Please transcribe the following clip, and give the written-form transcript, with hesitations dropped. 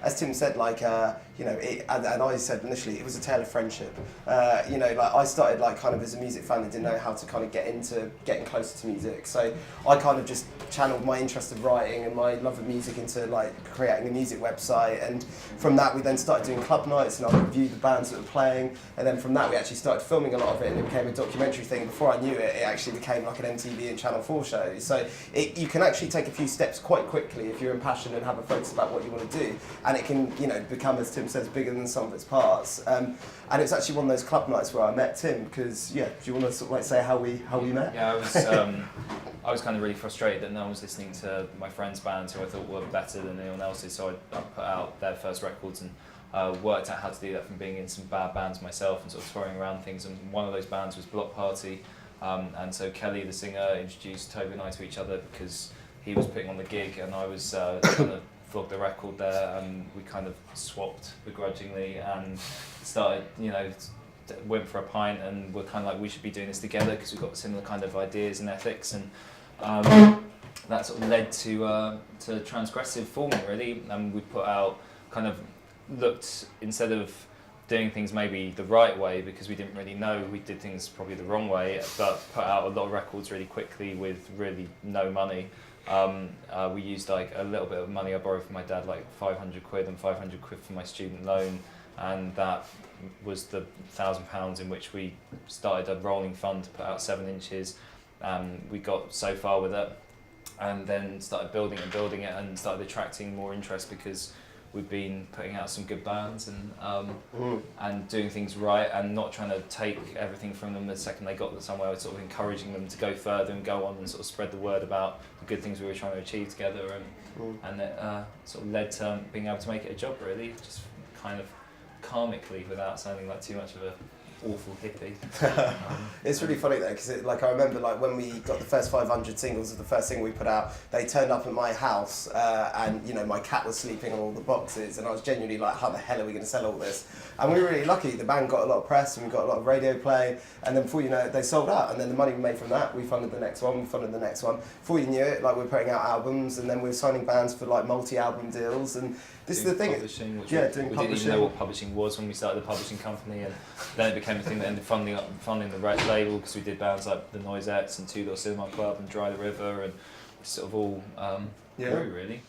as Tim said, like, you know, and I said initially, it was a tale of friendship. You know, like I started like kind of as a music fan and didn't know how to kind of get into getting closer to music. So I kind of just channeled my interest of writing and my love of music into like creating a music website. And from that, we then started doing club nights and I reviewed the bands that were playing. And then from that, we actually started filming a lot of it and it became a documentary thing. Before I knew it, it actually became like an MTV and Channel 4 show. So you can actually take a few steps quite quickly if you're impassioned and have a focus about what you want to do. And it can, you know, become, as Tim says, bigger than some of its parts. And it's actually one of those club nights where I met Tim because, yeah, do you want to sort of like say how we met? Yeah, I was kind of really frustrated that no one was listening to my friends' bands who I thought were better than anyone else's, so I put out their first records and worked out how to do that from being in some bad bands myself and sort of throwing around things. And one of those bands was Bloc Party, and so Kelly, the singer, introduced Toby and I to each other because he was putting on the gig and I was trying to flog the record there, and we kind of swapped begrudgingly and started, you know, went for a pint and we're kind of like, we should be doing this together because we've got similar kind of ideas and ethics, and that sort of led to Transgressive forming really. And we put out, kind of looked, instead of doing things maybe the right way because we didn't really know, we did things probably the wrong way, but put out a lot of records really quickly with really no money. We used like a little bit of money I borrowed from my dad, like 500 quid and 500 quid for my student loan, and that was the £1,000 in which we started a rolling fund to put out 7 inches. We got so far with it and then started building it and started attracting more interest because we've been putting out some good bands and doing things right and not trying to take everything from them the second they got somewhere. We're sort of encouraging them to go further and go on and sort of spread the word about the good things we were trying to achieve together, and it sort of led to being able to make it a job really, just kind of karmically without sounding like too much of a awful hippie. It's really funny though, because like I remember like when we got the first 500 singles of the first single we put out, they turned up at my house and you know my cat was sleeping on all the boxes and I was genuinely like, how the hell are we going to sell all this? And we were really lucky, the band got a lot of press and we got a lot of radio play, and then before you know it they sold out, and then the money we made from that we funded the next one, before you knew it like we were putting out albums and then we were signing bands for like multi-album deals. And this doing is the thing, publishing, which yeah, we doing didn't publishing. even know what publishing was when we started the publishing company, and then it became a thing that ended funding the label because we did bands like the Noisettes and Two Door Cinema Club and Dry the River, and sort of all grew really.